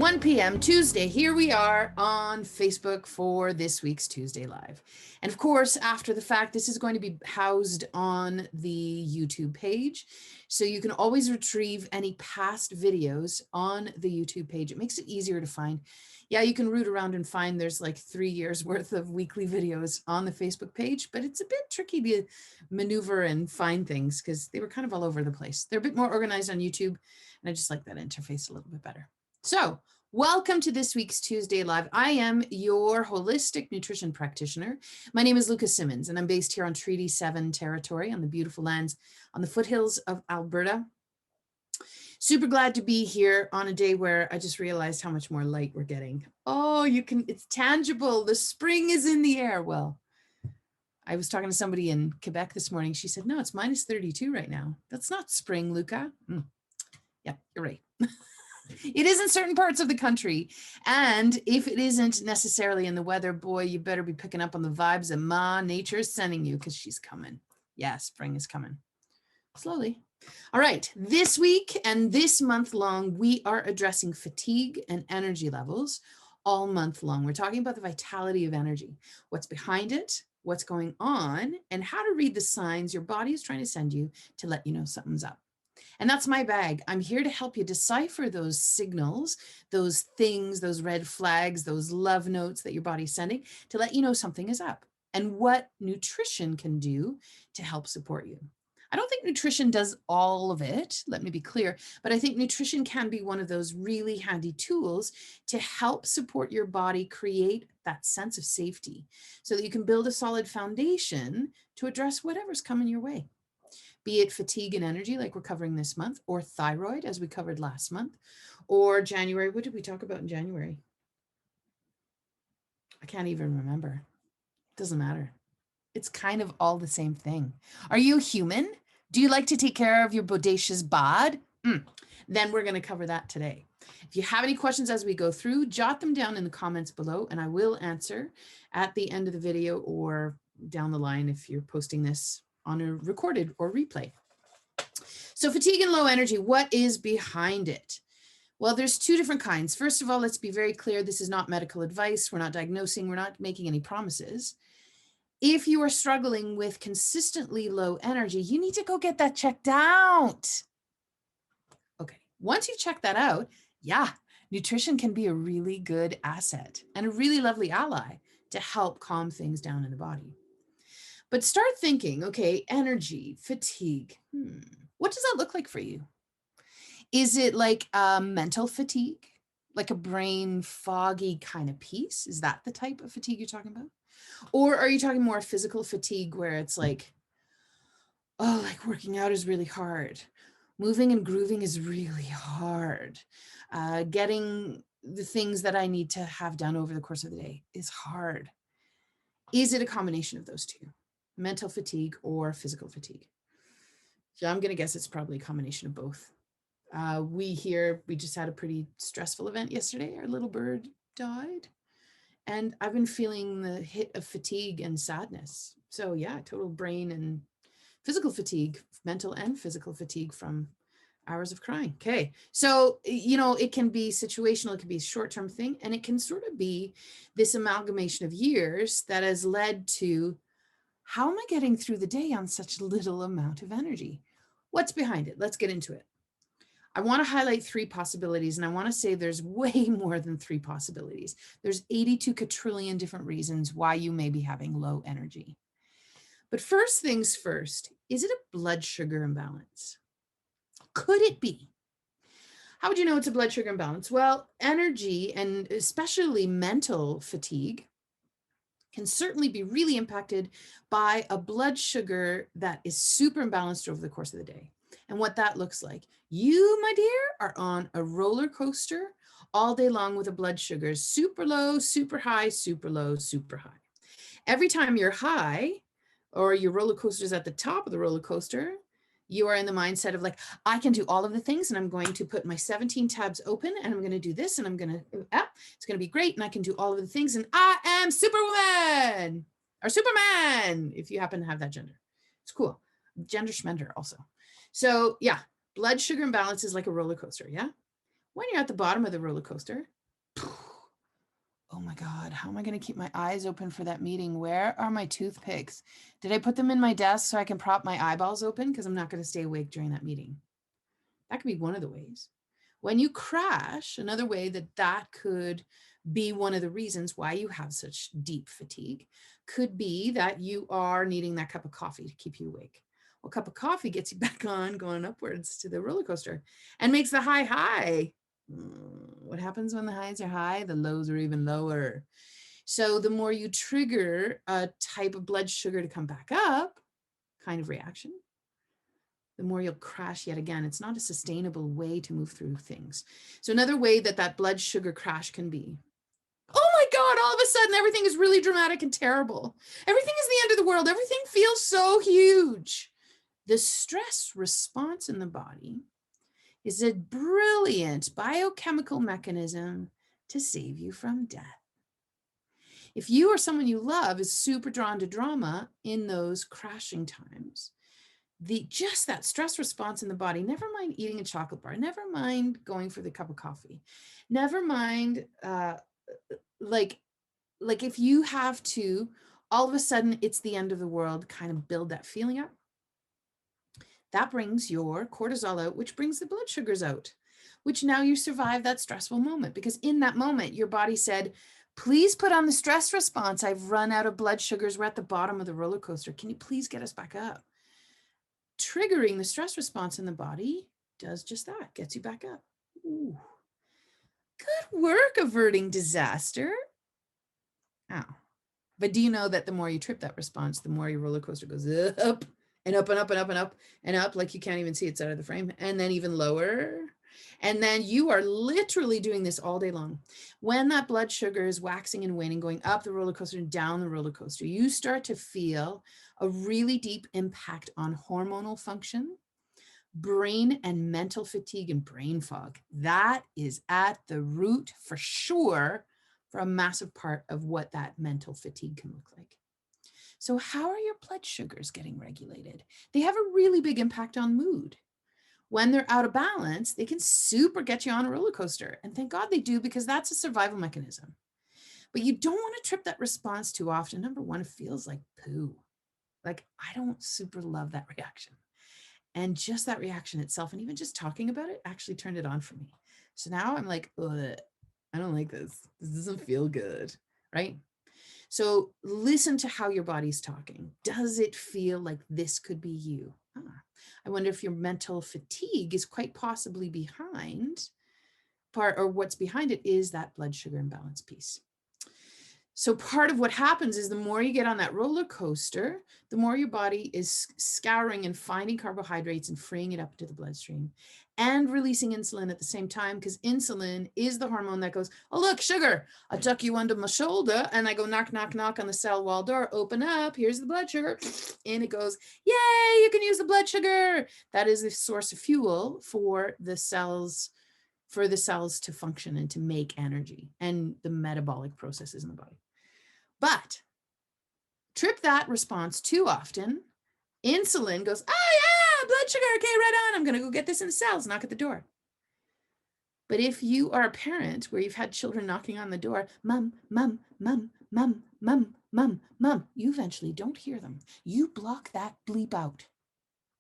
1 p.m. Tuesday. Here we are on Facebook for this week's Tuesday Live. And of course, after the fact, this is going to be housed on the YouTube page. So you can always retrieve any past videos on the YouTube page. It makes it easier to find. Yeah, you can root around and find there's like 3 years worth of weekly videos on the Facebook page, but it's a bit tricky to maneuver and find things because they were kind of all over the place. They're a bit more organized on YouTube, and I just like that interface a little bit better. So welcome to this week's Tuesday Live. I am your holistic nutrition practitioner. My name is Lucas Simmons, and I'm based here on Treaty 7 territory on the beautiful lands on the foothills of Alberta. Super glad to be here on a day where I just realized how much more light we're getting. Oh, it's tangible. The spring is in the air. Well, I was talking to somebody in Quebec this morning. She said, no, it's minus 32 right now. That's not spring, Luca. Yeah, you're right. It is in certain parts of the country. And if it isn't necessarily in the weather, boy, you better be picking up on the vibes that Ma Nature is sending you because she's coming. Yeah, spring is coming. Slowly. All right, this week and this month long, we are addressing fatigue and energy levels all month long. We're talking about the vitality of energy, what's behind it, what's going on, and how to read the signs your body is trying to send you to let you know something's up. And that's my bag. I'm here to help you decipher those signals, those things, those red flags, those love notes that your body's sending to let you know something is up and what nutrition can do to help support you. I don't think nutrition does all of it, let me be clear, but I think nutrition can be one of those really handy tools to help support your body create that sense of safety so that you can build a solid foundation to address whatever's coming your way. Be it fatigue and energy like we're covering this month, or thyroid as we covered last month, or January. What did we talk about in January? I can't even remember. Doesn't matter. It's kind of all the same thing. Are you human? Do you like to take care of your bodacious bod? Then we're going to cover that today. If you have any questions as we go through, jot them down in the comments below, and I will answer at the end of the video or down the line if you're posting this on a recorded or replay. So fatigue and low energy, what is behind it? Well, there's two different kinds. First of all, let's be very clear. This is not medical advice. We're not diagnosing. We're not making any promises. If you are struggling with consistently low energy, you need to go get that checked out. Okay, once you check that out, yeah, nutrition can be a really good asset and a really lovely ally to help calm things down in the body. But start thinking, okay, energy, fatigue, what does that look like for you? Is it like mental fatigue, like a brain foggy kind of piece? Is that the type of fatigue you're talking about? Or are you talking more physical fatigue where it's like, oh, like working out is really hard. Moving and grooving is really hard. Getting the things that I need to have done over the course of the day is hard. Is it a combination of those two? Mental fatigue or physical fatigue? So I'm going to guess it's probably a combination of both. We just had a pretty stressful event yesterday. Our little bird died. And I've been feeling the hit of fatigue and sadness. So yeah, total brain and physical fatigue, mental and physical fatigue from hours of crying. Okay. So, it can be situational, it can be a short-term thing, and it can sort of be this amalgamation of years that has led to, how am I getting through the day on such little amount of energy? What's behind it? Let's get into it. I want to highlight 3 possibilities, and I want to say there's way more than 3 possibilities. There's 82 quadrillion different reasons why you may be having low energy. But first things first, is it a blood sugar imbalance? Could it be? How would you know it's a blood sugar imbalance? Well, energy and especially mental fatigue can certainly be really impacted by a blood sugar that is super imbalanced over the course of the day. And what that looks like. You, my dear, are on a roller coaster all day long with a blood sugar super low, super high, super low, super high. Every time you're high or your roller coaster is at the top of the roller coaster, you are in the mindset of like, I can do all of the things and I'm going to put my 17 tabs open and I'm going to do this and I'm going to, it's going to be great. And I can do all of the things and I am Superwoman or Superman, if you happen to have that gender. It's cool. Gender schmender also. So yeah, blood sugar imbalance is like a roller coaster. Yeah. When you're at the bottom of the roller coaster, oh my God, how am I going to keep my eyes open for that meeting? Where are my toothpicks? Did I put them in my desk so I can prop my eyeballs open? Because I'm not going to stay awake during that meeting. That could be one of the ways. When you crash, another way that could be one of the reasons why you have such deep fatigue could be that you are needing that cup of coffee to keep you awake. Well, a cup of coffee gets you back on, going upwards to the roller coaster and makes the high high. What happens when the highs are high? The lows are even lower. So the more you trigger a type of blood sugar to come back up, kind of reaction, the more you'll crash yet again. It's not a sustainable way to move through things. So another way that blood sugar crash can be, oh my God, all of a sudden everything is really dramatic and terrible. Everything is the end of the world. Everything feels so huge. The stress response in the body is a brilliant biochemical mechanism to save you from death. If you or someone you love is super drawn to drama in those crashing times, just that stress response in the body, never mind eating a chocolate bar, never mind going for the cup of coffee, never mind like if you have to, all of a sudden it's the end of the world, kind of build that feeling up. That brings your cortisol out, which brings the blood sugars out, which now you survive that stressful moment, because in that moment, your body said, please put on the stress response. I've run out of blood sugars. We're at the bottom of the roller coaster. Can you please get us back up? Triggering the stress response in the body does just that, gets you back up. Ooh. Good work averting disaster. Ow. But do you know that the more you trip that response, the more your roller coaster goes up and up and up and up and up and up, like you can't even see it's out of the frame, and then even lower. And then you are literally doing this all day long. When that blood sugar is waxing and waning, going up the roller coaster and down the roller coaster, you start to feel a really deep impact on hormonal function, brain and mental fatigue, and brain fog. That is at the root for sure for a massive part of what that mental fatigue can look like. So how are your blood sugars getting regulated? They have a really big impact on mood. When they're out of balance, they can super get you on a roller coaster. And thank God they do, because that's a survival mechanism. But you don't want to trip that response too often. Number one, it feels like poo. Like, I don't super love that reaction. And just that reaction itself, and even just talking about it, actually turned it on for me. So now I'm like, ugh, I don't like this. This doesn't feel good, right? So listen to how your body's talking. Does it feel like this could be you? I wonder if your mental fatigue is quite possibly behind part, or what's behind it is that blood sugar imbalance piece. So part of what happens is the more you get on that roller coaster, the more your body is scouring and finding carbohydrates and freeing it up into the bloodstream and releasing insulin at the same time, because insulin is the hormone that goes, oh, look, sugar, I tuck you under my shoulder and I go knock, knock, knock on the cell wall door, open up, here's the blood sugar. And it goes, yay, you can use the blood sugar. That is the source of fuel for the cells to function and to make energy and the metabolic processes in the body. But trip that response too often, insulin goes, oh yeah, blood sugar, okay, right on. I'm going to go get this in the cells, knock at the door. But if you are a parent where you've had children knocking on the door, mom, mom, mom, mom, mom, mom, mom, you eventually don't hear them. You block that bleep out.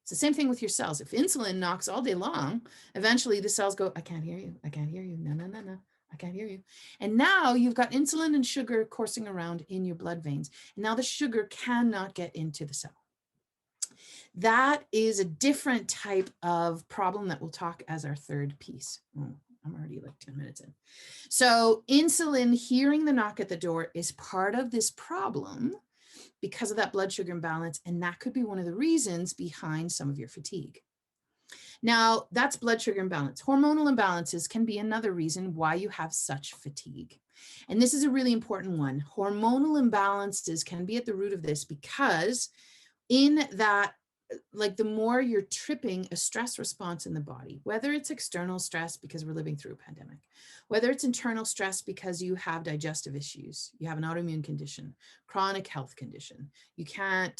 It's the same thing with your cells. If insulin knocks all day long, eventually the cells go, I can't hear you. I can't hear you. No, no, no, no. I can't hear you. And now you've got insulin and sugar coursing around in your blood veins. And now the sugar cannot get into the cell. That is a different type of problem that we'll talk as our third piece. I'm already like 10 minutes in. So insulin hearing the knock at the door is part of this problem because of that blood sugar imbalance. And that could be one of the reasons behind some of your fatigue. Now, that's blood sugar imbalance. Hormonal imbalances can be another reason why you have such fatigue. And this is a really important one. Hormonal imbalances can be at the root of this, because in that, like, the more you're tripping a stress response in the body, whether it's external stress because we're living through a pandemic, whether it's internal stress because you have digestive issues, you have an autoimmune condition, chronic health condition, you can't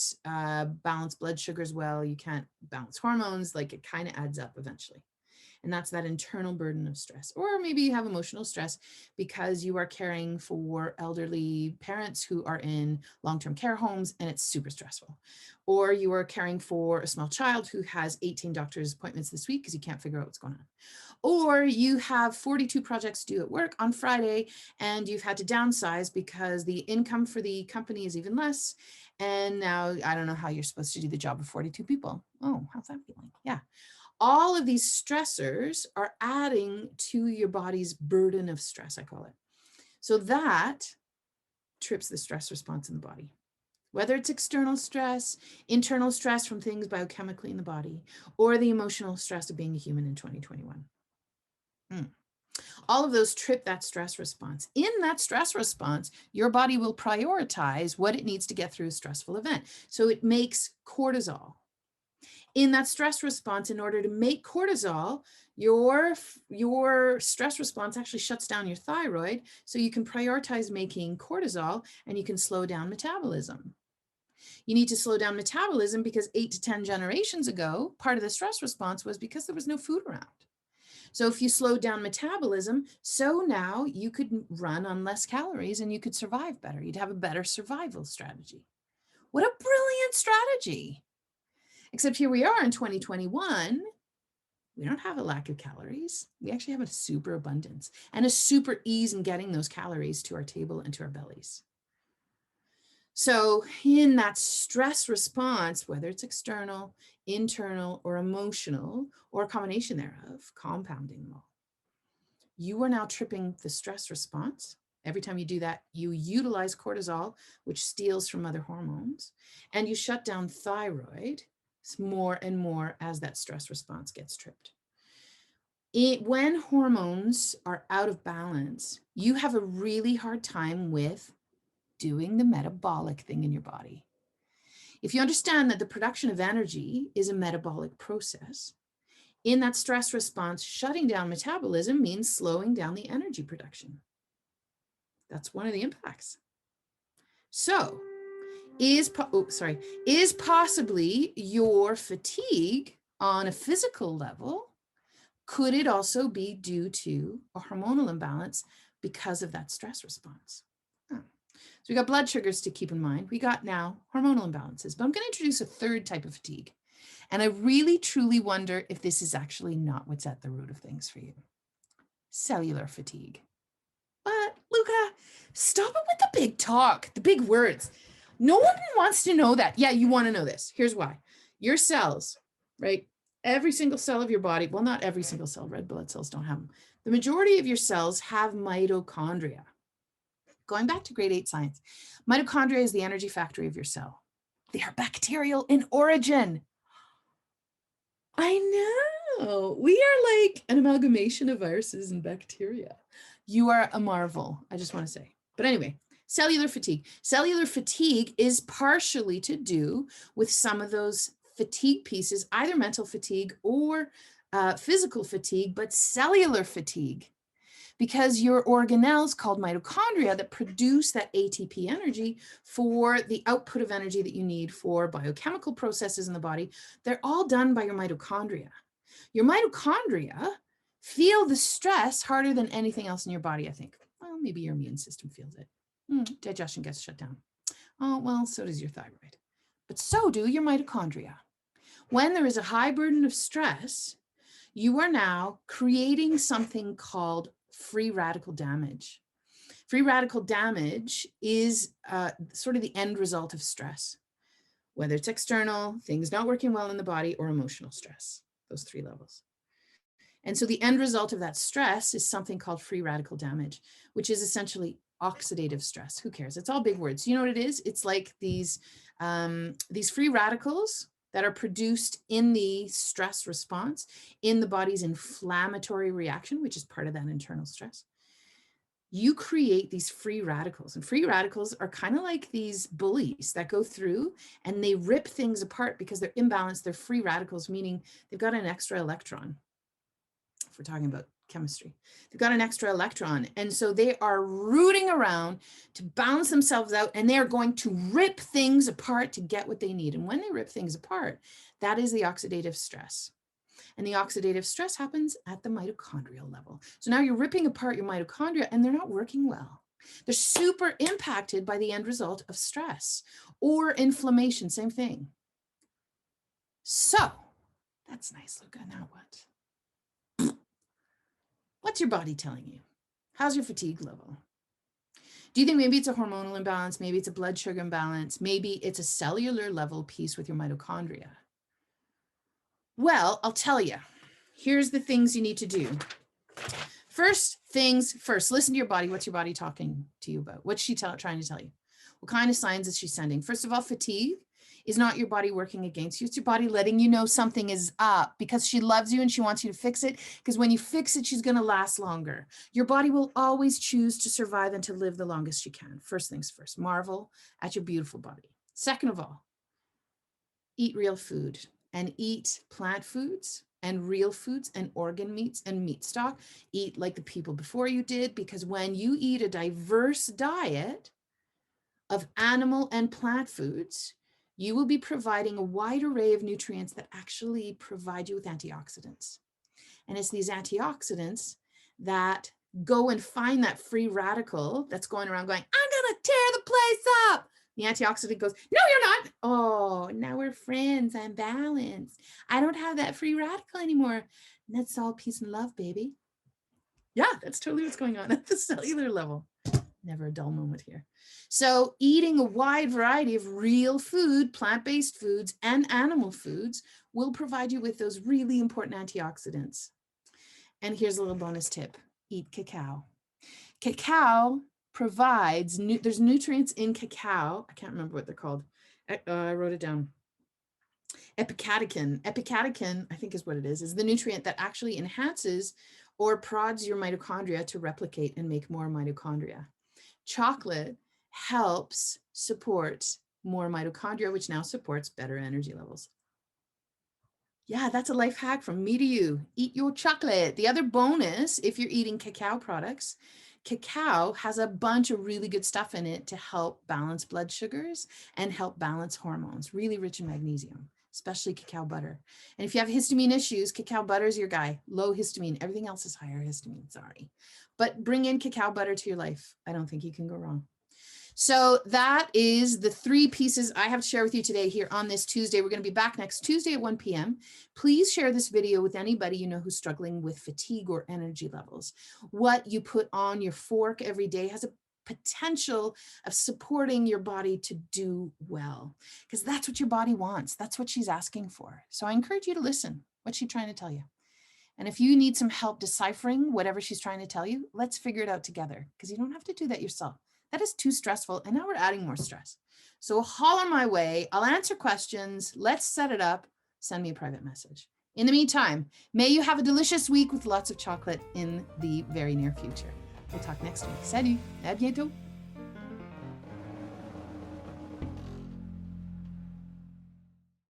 balance blood sugars well, you can't balance hormones, like it kind of adds up eventually. And that's that internal burden of stress. Or maybe you have emotional stress because you are caring for elderly parents who are in long-term care homes and it's super stressful. Or you are caring for a small child who has 18 doctor's appointments this week because you can't figure out what's going on. Or you have 42 projects due at work on Friday and you've had to downsize because the income for the company is even less. And now I don't know how you're supposed to do the job of 42 people. Oh, how's that feeling? Yeah. All of these stressors are adding to your body's burden of stress, I call it. So that trips the stress response in the body. Whether it's external stress, internal stress from things biochemically in the body, or the emotional stress of being a human in 2021. All of those trip that stress response. In that stress response, your body will prioritize what it needs to get through a stressful event. So it makes cortisol. In that stress response, in order to make cortisol, your stress response actually shuts down your thyroid, so you can prioritize making cortisol and you can slow down metabolism. You need to slow down metabolism because 8 to 10 generations ago, part of the stress response was because there was no food around. So if you slow down metabolism, so now you could run on less calories and you could survive better. You'd have a better survival strategy. What a brilliant strategy. Except here we are in 2021. We don't have a lack of calories. We actually have a super abundance and a super ease in getting those calories to our table and to our bellies. So in that stress response, whether it's external, internal, or emotional, or a combination thereof, compounding them all, you are now tripping the stress response. Every time you do that, you utilize cortisol, which steals from other hormones, and you shut down thyroid more and more as that stress response gets tripped. When hormones are out of balance, you have a really hard time with doing the metabolic thing in your body. If you understand that the production of energy is a metabolic process, in that stress response, shutting down metabolism means slowing down the energy production. That's one of the impacts. So, is possibly your fatigue on a physical level, could it also be due to a hormonal imbalance because of that stress response? So we got blood sugars to keep in mind. We got now hormonal imbalances, but I'm going to introduce a third type of fatigue. And I really, truly wonder if this is actually not what's at the root of things for you. Cellular fatigue. But Luca, stop it with the big talk, the big words. No one wants to know that. Yeah, you want to know this. Here's why. Your cells, right? Every single cell of your body, well, not every single cell, red blood cells don't have them. The majority of your cells have mitochondria. Going back to grade 8 science, mitochondria is the energy factory of your cell. They are bacterial in origin. I know. We are like an amalgamation of viruses and bacteria. You are a marvel, I just want to say. But anyway, cellular fatigue. Cellular fatigue is partially to do with some of those fatigue pieces, either mental fatigue or physical fatigue, but cellular fatigue. Because your organelles called mitochondria that produce that ATP energy for the output of energy that you need for biochemical processes in the body, they're all done by your mitochondria. Your mitochondria feel the stress harder than anything else in your body, I think. Well, maybe your immune system feels it. Digestion gets shut down. Oh, well, so does your thyroid. But so do your mitochondria. When there is a high burden of stress, you are now creating something called free radical damage. Free radical damage is sort of the end result of stress, whether it's external, things not working well in the body, or emotional stress, those 3 levels. And so the end result of that stress is something called free radical damage, which is essentially oxidative stress. Who cares? It's all big words. You know what it is? It's like these free radicals that are produced in the stress response, in the body's inflammatory reaction, which is part of that internal stress. You create these free radicals, and free radicals are kind of like these bullies that go through and they rip things apart because they're imbalanced. They're free radicals, meaning they've got an extra electron. If we're talking about chemistry, they've got an extra electron. And so they are rooting around to balance themselves out, and they are going to rip things apart to get what they need. And when they rip things apart, that is the oxidative stress. And the oxidative stress happens at the mitochondrial level. So now you're ripping apart your mitochondria and they're not working well. They're super impacted by the end result of stress or inflammation, same thing. So that's nice, Luca. Now what? What's your body telling you? How's your fatigue level? Do you think maybe it's a hormonal imbalance? Maybe it's a blood sugar imbalance? Maybe it's a cellular level piece with your mitochondria? Well, I'll tell you. Here's the things you need to do. First things first, listen to your body. What's your body talking to you about? What's she trying to tell you? What kind of signs is she sending? First of all, fatigue is not your body working against you. It's your body letting you know something is up because she loves you and she wants you to fix it. Because when you fix it, she's going to last longer. Your body will always choose to survive and to live the longest she can. First things first, marvel at your beautiful body. Second of all, eat real food and eat plant foods and real foods and organ meats and meat stock. Eat like the people before you did, because when you eat a diverse diet of animal and plant foods, you will be providing a wide array of nutrients that actually provide you with antioxidants. And it's these antioxidants that go and find that free radical that's going around going, I'm going to tear the place up. The antioxidant goes, no, you're not. Oh, now we're friends. I'm balanced. I don't have that free radical anymore. And that's all peace and love, baby. Yeah, that's totally what's going on at the cellular level. Never a dull moment here. So eating a wide variety of real food, plant-based foods, and animal foods will provide you with those really important antioxidants. And here's a little bonus tip. Eat cacao. Cacao provides, there's nutrients in cacao. I can't remember what they're called. I wrote it down. Epicatechin. Epicatechin, I think is what it is the nutrient that actually enhances or prods your mitochondria to replicate and make more mitochondria. Chocolate helps support more mitochondria, which now supports better energy levels. Yeah, that's a life hack from me to you. Eat your chocolate. The other bonus, if you're eating cacao products, cacao has a bunch of really good stuff in it to help balance blood sugars and help balance hormones, really rich in magnesium, especially cacao butter. And if you have histamine issues, cacao butter is your guy. Low histamine. Everything else is higher histamine. Sorry. But bring in cacao butter to your life. I don't think you can go wrong. So that is the 3 pieces I have to share with you today here on this Tuesday. We're going to be back next Tuesday at 1 p.m. Please share this video with anybody you know who's struggling with fatigue or energy levels. What you put on your fork every day has a potential of supporting your body to do well, because that's what your body wants. That's what she's asking for. So I encourage you to listen. What's she trying to tell you? And if you need some help deciphering whatever she's trying to tell you, let's figure it out together, because you don't have to do that yourself. That is too stressful. And now we're adding more stress. So holler my way. I'll answer questions. Let's set it up. Send me a private message. In the meantime, may you have a delicious week with lots of chocolate in the very near future. We'll talk next week. Salut. À bientôt.